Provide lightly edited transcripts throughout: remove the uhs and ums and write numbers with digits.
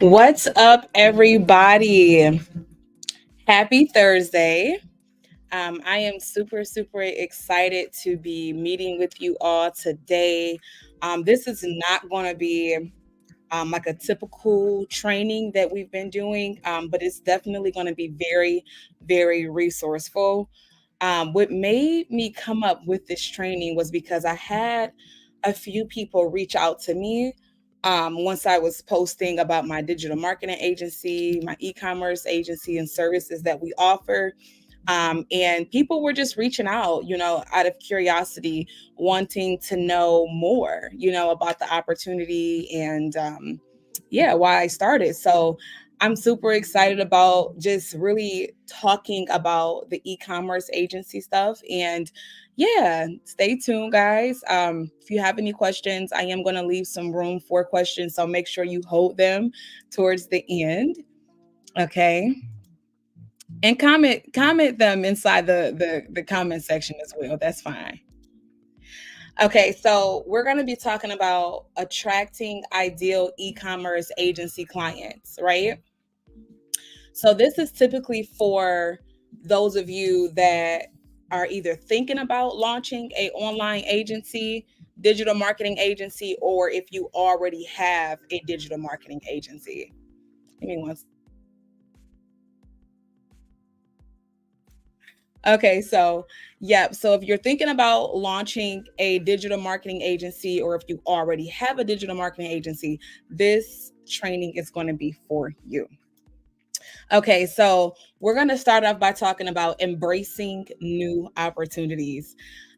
What's up, everybody? Happy Thursday. I am super, super excited to be meeting with you all today. This is not going to be like a typical training that we've been doing, but it's definitely going to be very, very resourceful. What made me come up with this training was because I had a few people reach out to me once I was posting about my digital marketing agency, my e-commerce agency, and services that we offer. And people were just reaching out, out of curiosity, wanting to know more, about the opportunity and, yeah, why I started. So I'm super excited about just really talking about the e-commerce agency stuff. And yeah, stay tuned, guys. If you have any questions, I am going to leave some room for questions. So make sure you hold them towards the end. Okay. And comment them inside the comment section as well. That's fine. Okay, so we're going to be talking about attracting ideal e-commerce agency clients, right? So this is typically for those of you that are either thinking about launching a online agency, digital marketing agency, or if you already have a digital marketing agency. Give me one. Okay, so yeah, so if you're thinking about launching a digital marketing agency or if you already have a digital marketing agency, this training is going to be for you. Okay, so we're going to start off by talking about embracing new opportunities.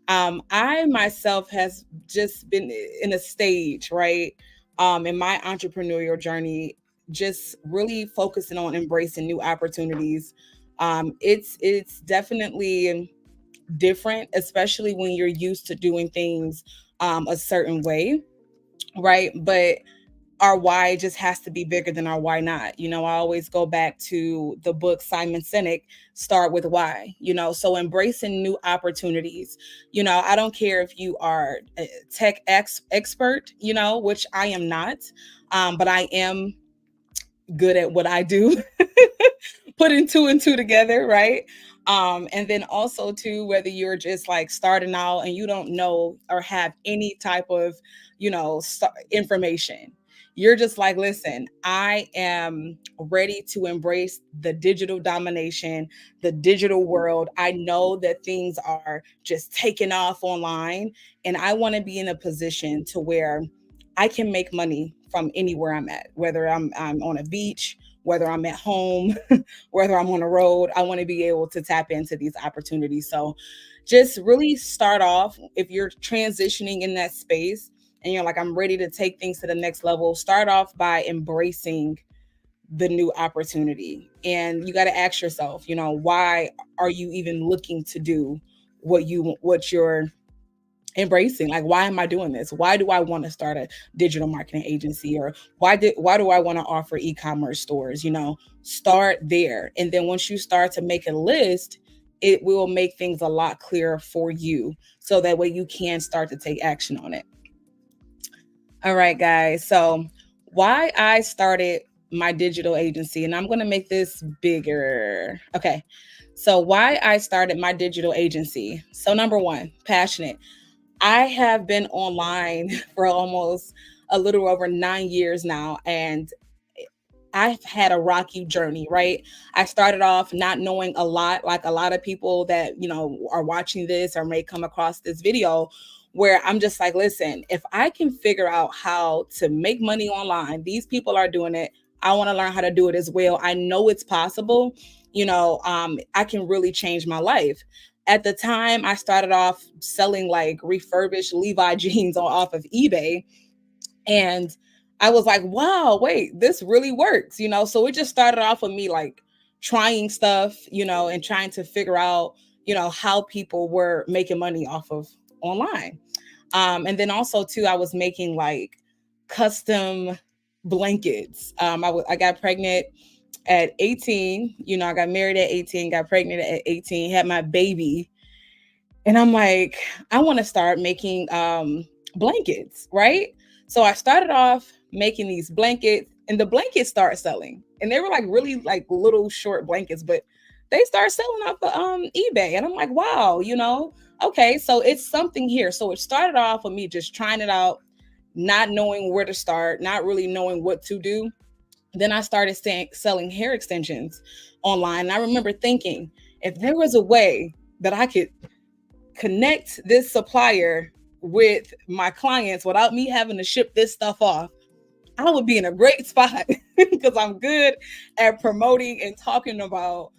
I myself has just been in a stage, right, in my entrepreneurial journey, just really focusing on embracing new opportunities. It's definitely different, especially when you're used to doing things a certain way, right? But our why just has to be bigger than our why not. I always go back to the book Simon Sinek, Start with Why, so embracing new opportunities. I don't care if you are a tech expert, which I am not, but I am good at what I do, putting two and two together, right? And then also too, whether you're just like starting out and you don't know or have any type of, information. You're just like, listen, I am ready to embrace the digital domination, the digital world. I know that things are just taking off online, and I want to be in a position to where I can make money from anywhere I'm at, whether I'm on a beach, whether I'm at home, whether I'm on the road. I want to be able to tap into these opportunities. So just really start off if you're transitioning in that space and you're like, I'm ready to take things to the next level, start off by embracing the new opportunity. And you got to ask yourself, why are you even looking to do what you're embracing? Like, why am I doing this? Why do I want to start a digital marketing agency? Or why do I want to offer e-commerce stores? Start there. And then once you start to make a list, it will make things a lot clearer for you. So that way you can start to take action on it. All right, guys. So why I started my digital agency, and I'm going to make this bigger. Okay. So why I started my digital agency. So number one, passionate. I have been online for almost a little over 9 years now, and I've had a rocky journey, right? I started off not knowing a lot, like a lot of people that, are watching this or may come across this video, where I'm just like, listen, if I can figure out how to make money online, these people are doing it. I want to learn how to do it as well. I know it's possible. I can really change my life. At the time, I started off selling like refurbished Levi jeans off of eBay, and I was like, wow, wait, this really works, So it just started off with me like trying stuff, and trying to figure out, how people were making money off of online. And then also too, I was making like custom blankets. I got pregnant at 18, I got married at 18, got pregnant at 18, had my baby. And I'm like, I want to start making blankets, right? So I started off making these blankets. and the blankets start selling. And they were like really like little short blankets, but they start selling off of eBay. And I'm like, wow, okay, so it's something here. So it started off with me just trying it out, not knowing where to start, not really knowing what to do. Then I started selling hair extensions online. And I remember thinking, if there was a way that I could connect this supplier with my clients without me having to ship this stuff off, I would be in a great spot because I'm good at promoting and talking about,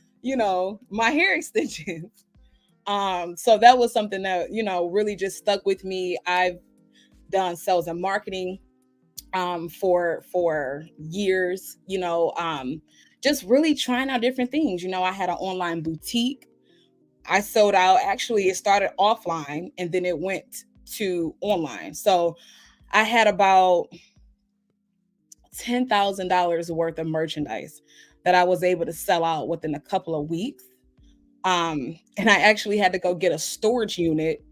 my hair extensions. So that was something that, really just stuck with me. I've done sales and marketing for years, just really trying out different things. I had an online boutique. I sold out. Actually, it started offline and then it went to online. So I had about $10,000 worth of merchandise that I was able to sell out within a couple of weeks. And I actually had to go get a storage unit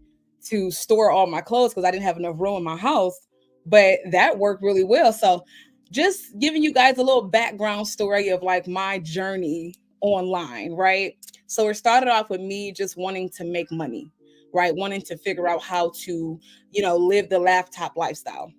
to store all my clothes because I didn't have enough room in my house. But that worked really well. So just giving you guys a little background story of like my journey online, right? So it started off with me just wanting to make money, right? Wanting to figure out how to, live the laptop lifestyle.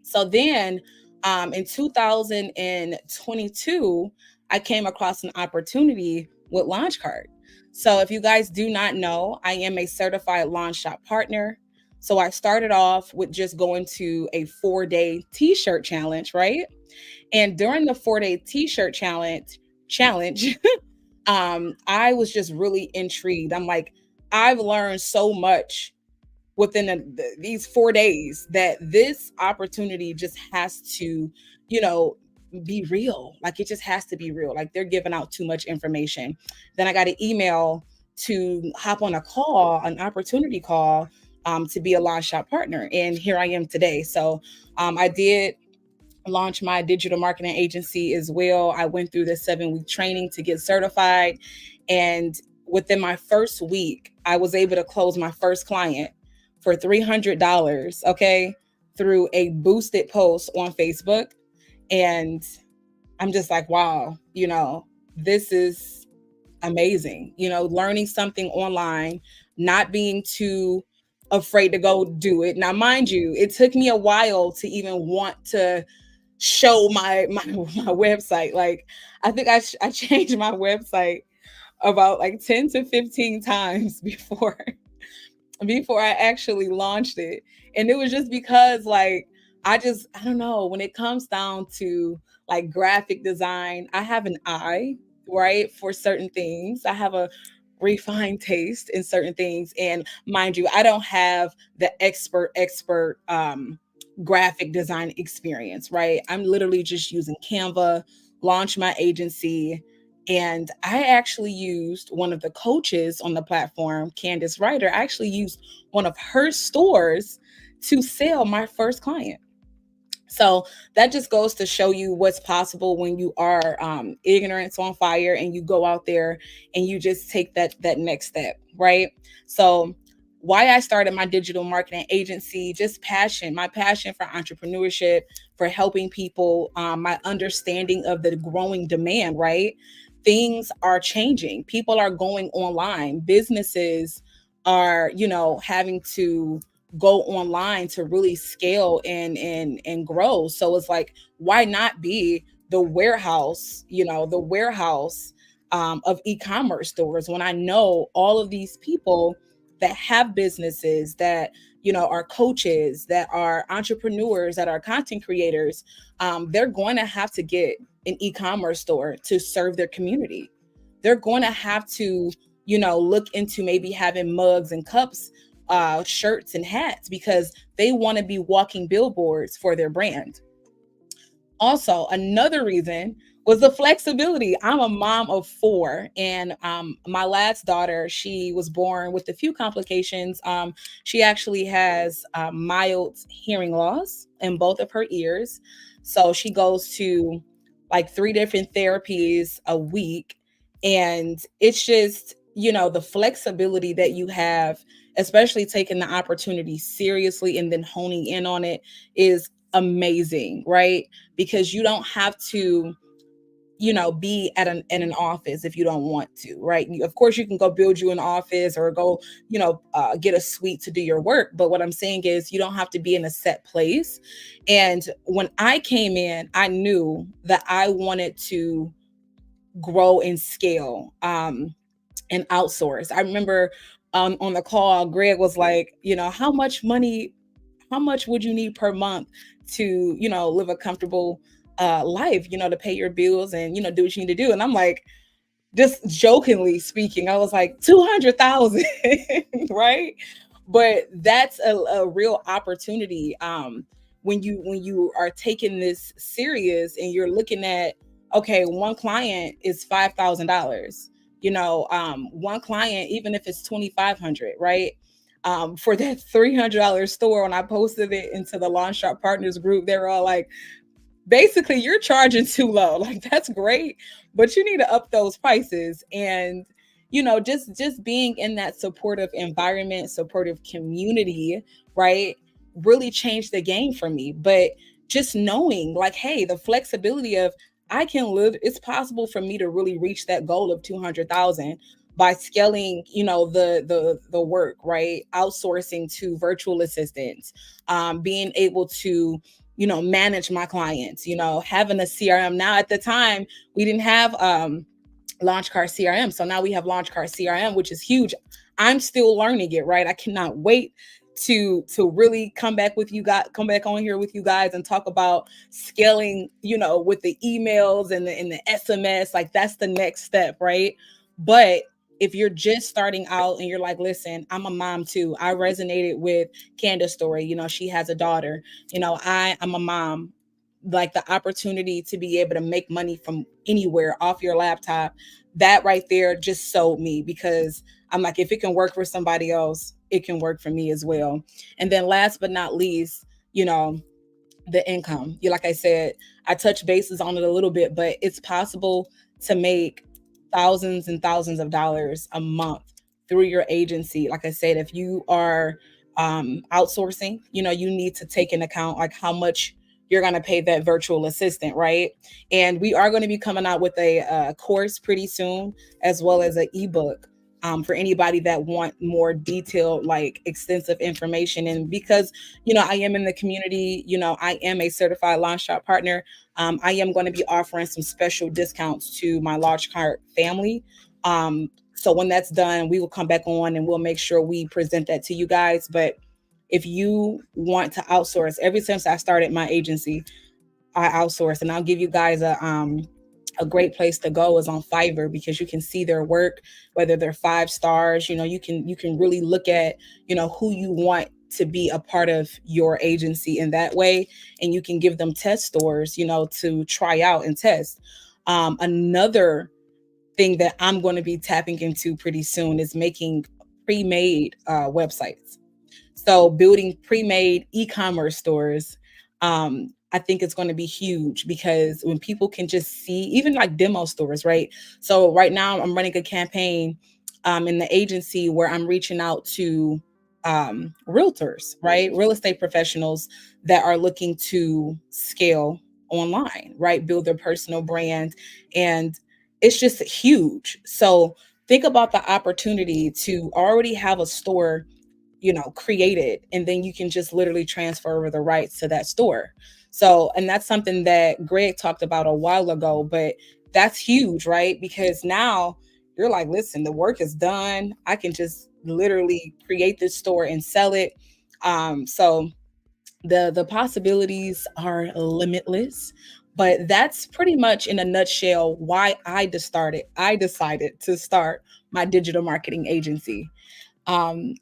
So then in 2022, I came across an opportunity with LaunchCard. So if you guys do not know, I am a certified launch shop partner. So I started off with just going to a 4-day t-shirt challenge, right? And during the 4-day t-shirt challenge, I was just really intrigued. I'm like, I've learned so much within these 4 days that this opportunity just has to, you know, be real. Like it just has to be real. Like they're giving out too much information. Then I got an email to hop on a call, an opportunity call, to be a launch shop partner. And here I am today. So I did launch my digital marketing agency as well. I went through the 7-week training to get certified. And within my first week, I was able to close my first client for $300, okay, through a boosted post on Facebook. And I'm just like, wow, this is amazing. Learning something online, not being too afraid to go do it. Now, mind you, it took me a while to even want to show my website. Like, I think I changed my website about like 10 to 15 times before I actually launched it. And it was just because like I don't know, when it comes down to like graphic design, I have an eye, right, for certain things. I have a refined taste in certain things. And mind you, I don't have the expert graphic design experience, right? I'm literally just using Canva, launch my agency, and I actually used one of the coaches on the platform, Candace Ryder. I actually used one of her stores to sell my first client. So that just goes to show you what's possible when you are ignorance on fire and you go out there and you just take that next step, right? So why I started my digital marketing agency, just my passion for entrepreneurship, for helping people, my understanding of the growing demand, right? Things are changing. People are going online. Businesses are, having to go online to really scale and grow. So it's like, why not be the warehouse of e-commerce stores when I know all of these people that have businesses, that are coaches, that are entrepreneurs, that are content creators. They're going to have to get an e-commerce store to serve their community. They're going to have to look into maybe having mugs and cups, shirts and hats, because they want to be walking billboards for their brand. Also, another reason was the flexibility. I'm a mom of four, and my last daughter, she was born with a few complications. She actually has mild hearing loss in both of her ears. So she goes to like 3 different therapies a week. And it's just, the flexibility that you have, especially taking the opportunity seriously and then honing in on it, is amazing, right? Because you don't have to, be at an office if you don't want to, right? Of course, you can go build you an office or go, get a suite to do your work. But what I'm saying is, you don't have to be in a set place. And when I came in, I knew that I wanted to grow and scale. And outsource. I remember on the call, Greg was like, how much would you need per month to, live a comfortable life, to pay your bills and, do what you need to do. And I'm like, just jokingly speaking, I was like 200,000, right? But that's a real opportunity when you are taking this serious and you're looking at, okay, one client is $5,000. One client, even if it's 2,500, right? For that $300 store, when I posted it into the Launch Shop Partners group, they were all like, basically you're charging too low. Like, that's great, but you need to up those prices. And just being in that supportive environment, supportive community, right, really changed the game for me. But just knowing, like, hey, the flexibility of, I can live, it's possible for me to really reach that goal of 200,000 by scaling, the work, right, outsourcing to virtual assistants, being able to, manage my clients, having a CRM. Now, at the time, we didn't have Launchcard CRM. So now we have Launchcard CRM, which is huge. I'm still learning it, right? I cannot wait to really come back on here with you guys and talk about scaling, with the emails and the SMS. Like, that's the next step, right? But if you're just starting out and you're like, listen, I'm a mom too. I resonated with Candace's story. She has a daughter. I'm a mom. Like, the opportunity to be able to make money from anywhere off your laptop, that right there just sold me, because I'm like, if it can work for somebody else, it can work for me as well. And then last but not least, the income. Like I said, I touched bases on it a little bit, but it's possible to make thousands and thousands of dollars a month through your agency. Like I said, if you are outsourcing, you need to take into account like how much you're going to pay that virtual assistant, right? And we are going to be coming out with a course pretty soon, as well as an ebook, for anybody that want more detailed, like extensive information. And because, I am in the community, I am a certified launch shop partner. I am going to be offering some special discounts to my large cart family. So when that's done, we will come back on and we'll make sure we present that to you guys. But if you want to outsource, ever since I started my agency, I outsource, and I'll give you guys a great place to go is on Fiverr, because you can see their work, whether they're 5 stars. You can really look at, who you want to be a part of your agency in that way, and you can give them test stores, to try out and test. Another thing that I'm going to be tapping into pretty soon is making pre-made websites. So building pre-made e-commerce stores, I think it's going to be huge, because when people can just see, even like demo stores, right? So right now I'm running a campaign in the agency where I'm reaching out to realtors, right? Real estate professionals that are looking to scale online, right? Build their personal brand. And it's just huge. So think about the opportunity to already have a store, created, and then you can just literally transfer over the rights to that store. So, and that's something that Greg talked about a while ago, but that's huge, right? Because now you're like, listen, the work is done. I can just literally create this store and sell it. So the possibilities are limitless. But that's pretty much in a nutshell why I decided to start my digital marketing agency.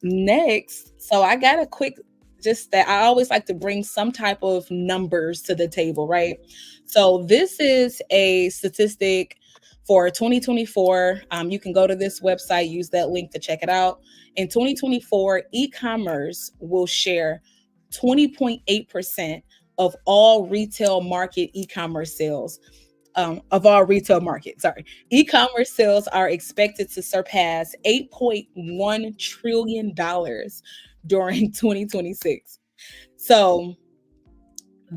Next, so I got a quick, just that I always like to bring some type of numbers to the table, right? So this is a statistic for 2024. You can go to this website, use that link to check it out. In 2024, e-commerce will share 20.8% of all retail market e-commerce sales, of all retail market. Sorry, e-commerce sales are expected to surpass $8.1 trillion during 2026. So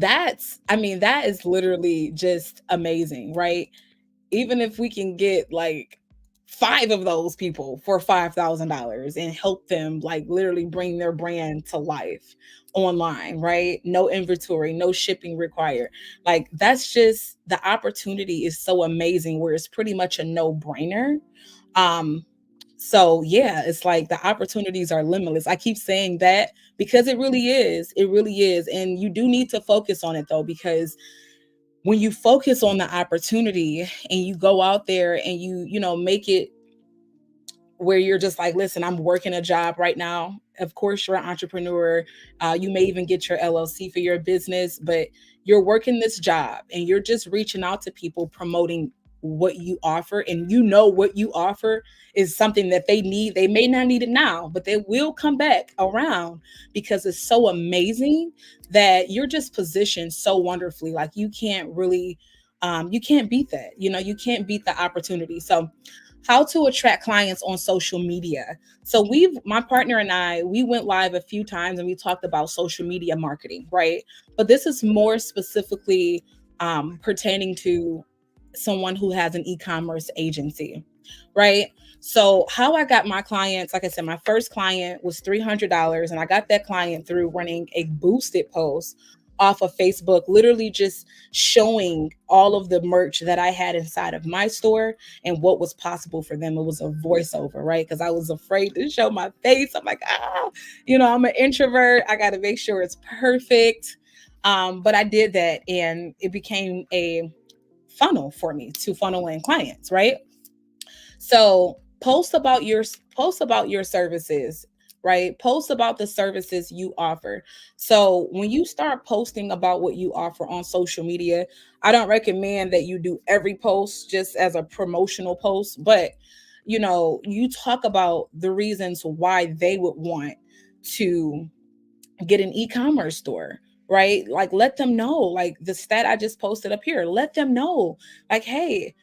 I mean, that is literally just amazing, right? Even if we can get like five of those people for $5,000 and help them like literally bring their brand to life online, right? No inventory, no shipping required. Like that's just the opportunity is so amazing where it's pretty much a no-brainer. Um so yeah, it's like the opportunities are limitless. I keep saying that because it really is. It really is. And you do need to focus on it though, because when you focus on the opportunity and you go out there and you make it where you're just like, listen, I'm working a job right now. Of course, you're an entrepreneur. You may even get your LLC for your business, but you're working this job and you're just reaching out to people promoting what you offer. And you know what you offer is something that they need. They may not need it now, but they will come back around because it's so amazing that you're just positioned so wonderfully. Like you can't really, you can't beat that. You can't beat the opportunity. So, how to attract clients on social media. So my partner and I, we went live a few times and we talked about social media marketing, right? But this is more specifically pertaining to someone who has an e-commerce agency, right? So how I got my clients, like I said, my first client was $300, and I got that client through running a boosted post off of Facebook, literally just showing all of the merch that I had inside of my store and what was possible for them. It was a voiceover, right? Because I was afraid to show my face. I'm like, I'm an introvert. I got to make sure it's perfect. But I did that, and it became a funnel for me to funnel in clients, right? So post about your services, right? Post about the services you offer. So when you start posting about what you offer on social media, I don't recommend that you do every post just as a promotional post, but you talk about the reasons why they would want to get an e-commerce store, right? Like let them know, like the stat I just posted up here, let them know, like, hey,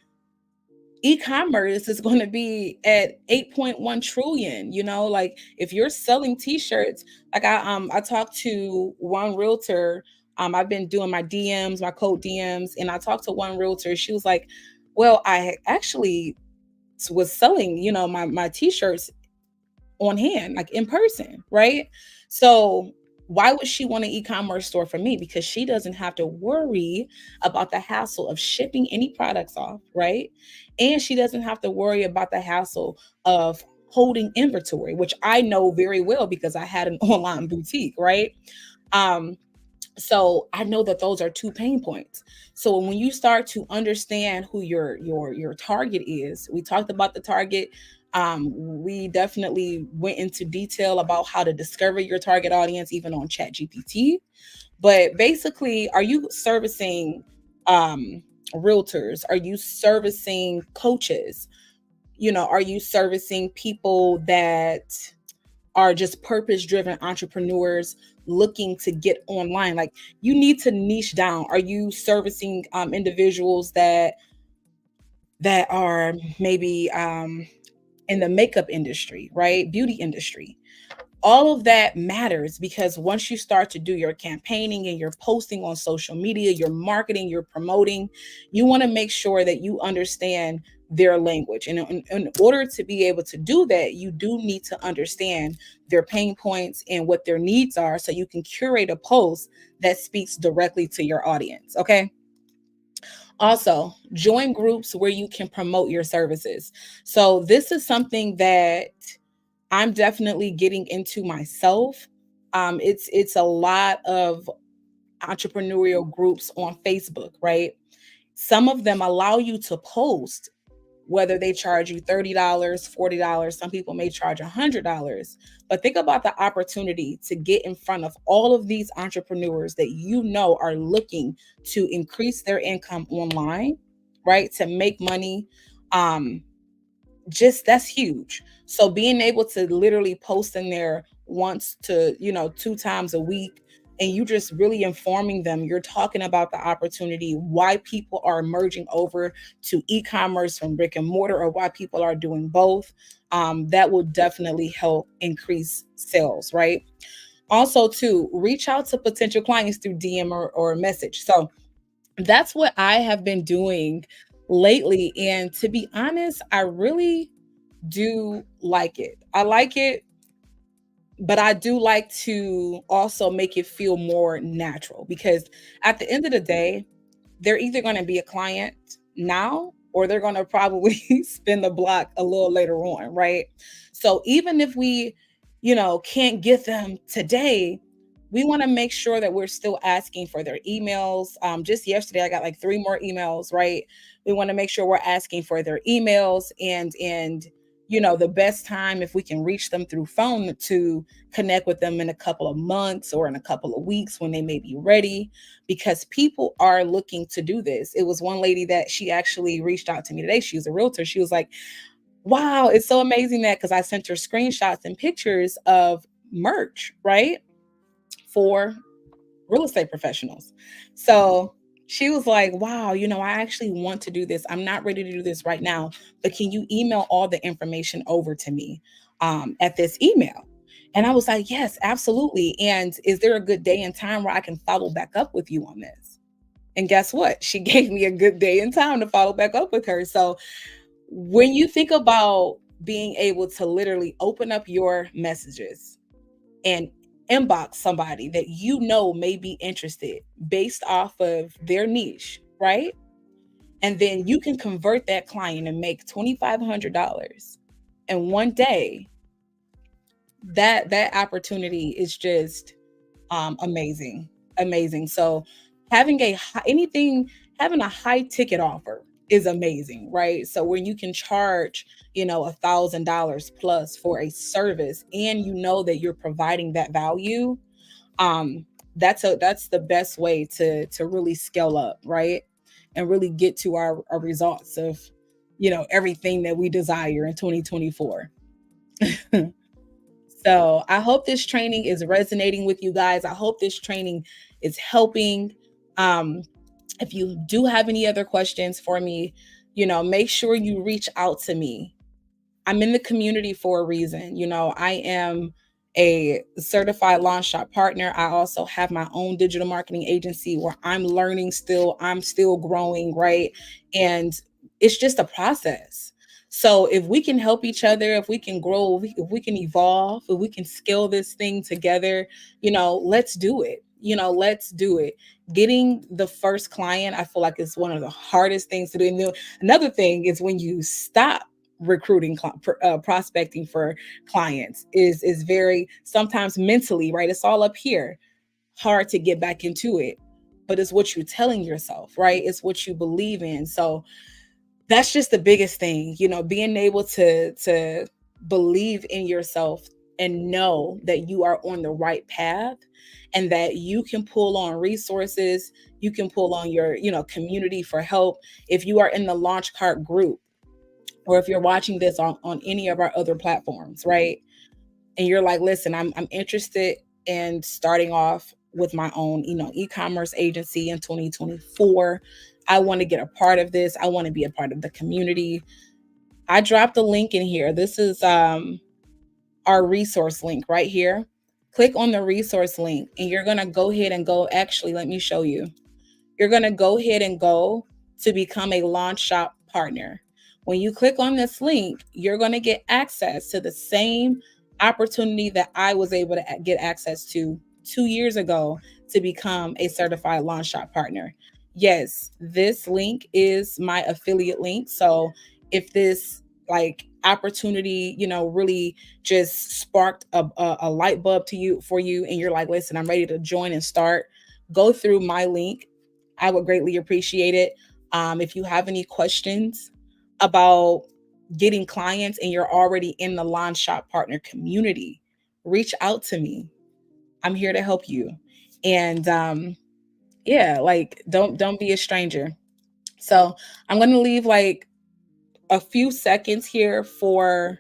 e-commerce is going to be at 8.1 trillion, like if you're selling t-shirts, like I talked to one realtor. I've been doing my DMs, my code DMs, and I talked to one realtor. She was like, well, I actually was selling, my t-shirts on hand, like in person, right? So why would she want an e-commerce store from me? Because she doesn't have to worry about the hassle of shipping any products off, right? And she doesn't have to worry about the hassle of holding inventory, which I know very well because I had an online boutique, right? Um, so I know that those are two pain points. So when you start to understand who your target is, we talked about the target. We definitely went into detail about how to discover your target audience, even on Chat GPT. But basically, are you servicing realtors? Are you servicing coaches? Are you servicing people that are just purpose driven entrepreneurs looking to get online? Like you need to niche down. Are you servicing individuals that are maybe in the makeup industry, right? Beauty industry. All of that matters because once you start to do your campaigning and you're posting on social media, you're marketing, you're promoting, you want to make sure that you understand their language. And in order to be able to do that, you do need to understand their pain points and what their needs are so you can curate a post that speaks directly to your audience. Okay. Also, join groups where you can promote your services. So, this is something that I'm definitely getting into myself. It's a lot of entrepreneurial groups on Facebook, right? Some of them allow you to post, whether they charge you $30, $40, some people may charge $100. But think about the opportunity to get in front of all of these entrepreneurs that are looking to increase their income online, right? To make money. Just that's huge. So being able to literally post in there once to, two times a week, and you just really informing them, you're talking about the opportunity, why people are merging over to e-commerce from brick and mortar, or why people are doing both. That will definitely help increase sales, right? Also, to reach out to potential clients through DM or message. So that's what I have been doing lately. And to be honest, I really do like it. I like it, but I do like to also make it feel more natural because at the end of the day, they're either going to be a client now or they're going to probably spin the block a little later on, right? So even if we, can't get them today, we want to make sure that we're still asking for their emails. Just yesterday, I got like three more emails, right? We want to make sure we're asking for their emails and the best time if we can reach them through phone to connect with them in a couple of months or in a couple of weeks when they may be ready, because people are looking to do this. It was one lady that she actually reached out to me today. She was a realtor. She was like, wow, it's so amazing that, because I sent her screenshots and pictures of merch, right? For real estate professionals. So she was like, wow, I actually want to do this. I'm not ready to do this right now, but can you email all the information over to me at this email? And I was like, yes, absolutely. And is there a good day and time where I can follow back up with you on this? And guess what? She gave me a good day and time to follow back up with her. So when you think about being able to literally open up your messages and inbox somebody that may be interested based off of their niche, right? And then you can convert that client and make $2,500 in one day. That opportunity is just amazing, amazing. So having a high ticket offer is amazing, right? So when you can charge, $1,000 plus for a service, and that you're providing that value, um, that's the best way to really scale up, right? And really get to our results of, everything that we desire in 2024. So I hope this training is resonating with you guys. I hope this training is helping. Um, if you do have any other questions for me, make sure you reach out to me. I'm in the community for a reason. I am a certified launch shop partner. I also have my own digital marketing agency where I'm learning still. I'm still growing, right? And it's just a process. So if we can help each other, if we can grow, if we can evolve, if we can scale this thing together, let's do it. Let's do it. Getting the first client, I feel like it's one of the hardest things to do. And another thing is when you stop recruiting, prospecting for clients is very, sometimes mentally, right? It's all up here, hard to get back into it, but it's what you're telling yourself, right? It's what you believe in. So that's just the biggest thing, being able to believe in yourself and know that you are on the right path and that you can pull on resources, you can pull on your, community for help. If you are in the launch cart group, or if you're watching this on any of our other platforms, right? And you're like, listen, I'm interested in starting off with my own, e-commerce agency in 2024. I want to get a part of this. I want to be a part of the community. I dropped a link in here. This is our resource link right here. Click on the resource link and you're going to go ahead and go. Actually, let me show you. You're going to go ahead and go to become a launch shop partner. When you click on this link, you're going to get access to the same opportunity that I was able to get access to 2 years ago to become a certified launch shop partner. Yes, this link is my affiliate link. So if this opportunity, really just sparked a light bulb for you, and you're like, listen, I'm ready to join and start, go through my link. I would greatly appreciate it. If you have any questions about getting clients and you're already in the launch shop partner community, reach out to me. I'm here to help you. And yeah, don't be a stranger. So I'm going to leave a few seconds here for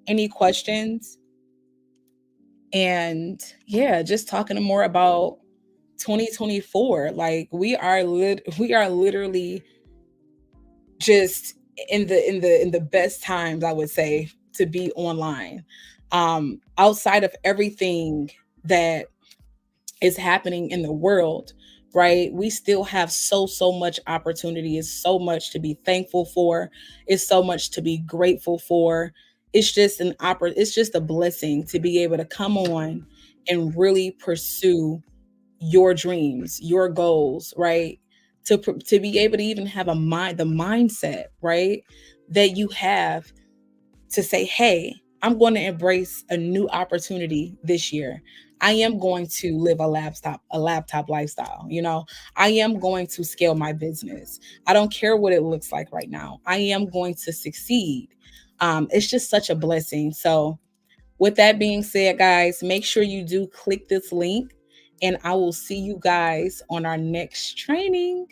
any questions. And yeah, just talking more about 2024. We are literally just in the best times, I would say, to be online. Outside of everything that is happening in the world, right? We still have so much opportunity. It's so much to be thankful for. It's so much to be grateful for. It's just a blessing to be able to come on and really pursue your dreams, your goals, right? To be able to even have the mindset, right? That you have to say, hey, I'm going to embrace a new opportunity this year. I am going to live a laptop lifestyle. I am going to scale my business. I don't care what it looks like right now. I am going to succeed. It's just such a blessing. So, with that being said, guys, make sure you do click this link, and I will see you guys on our next training.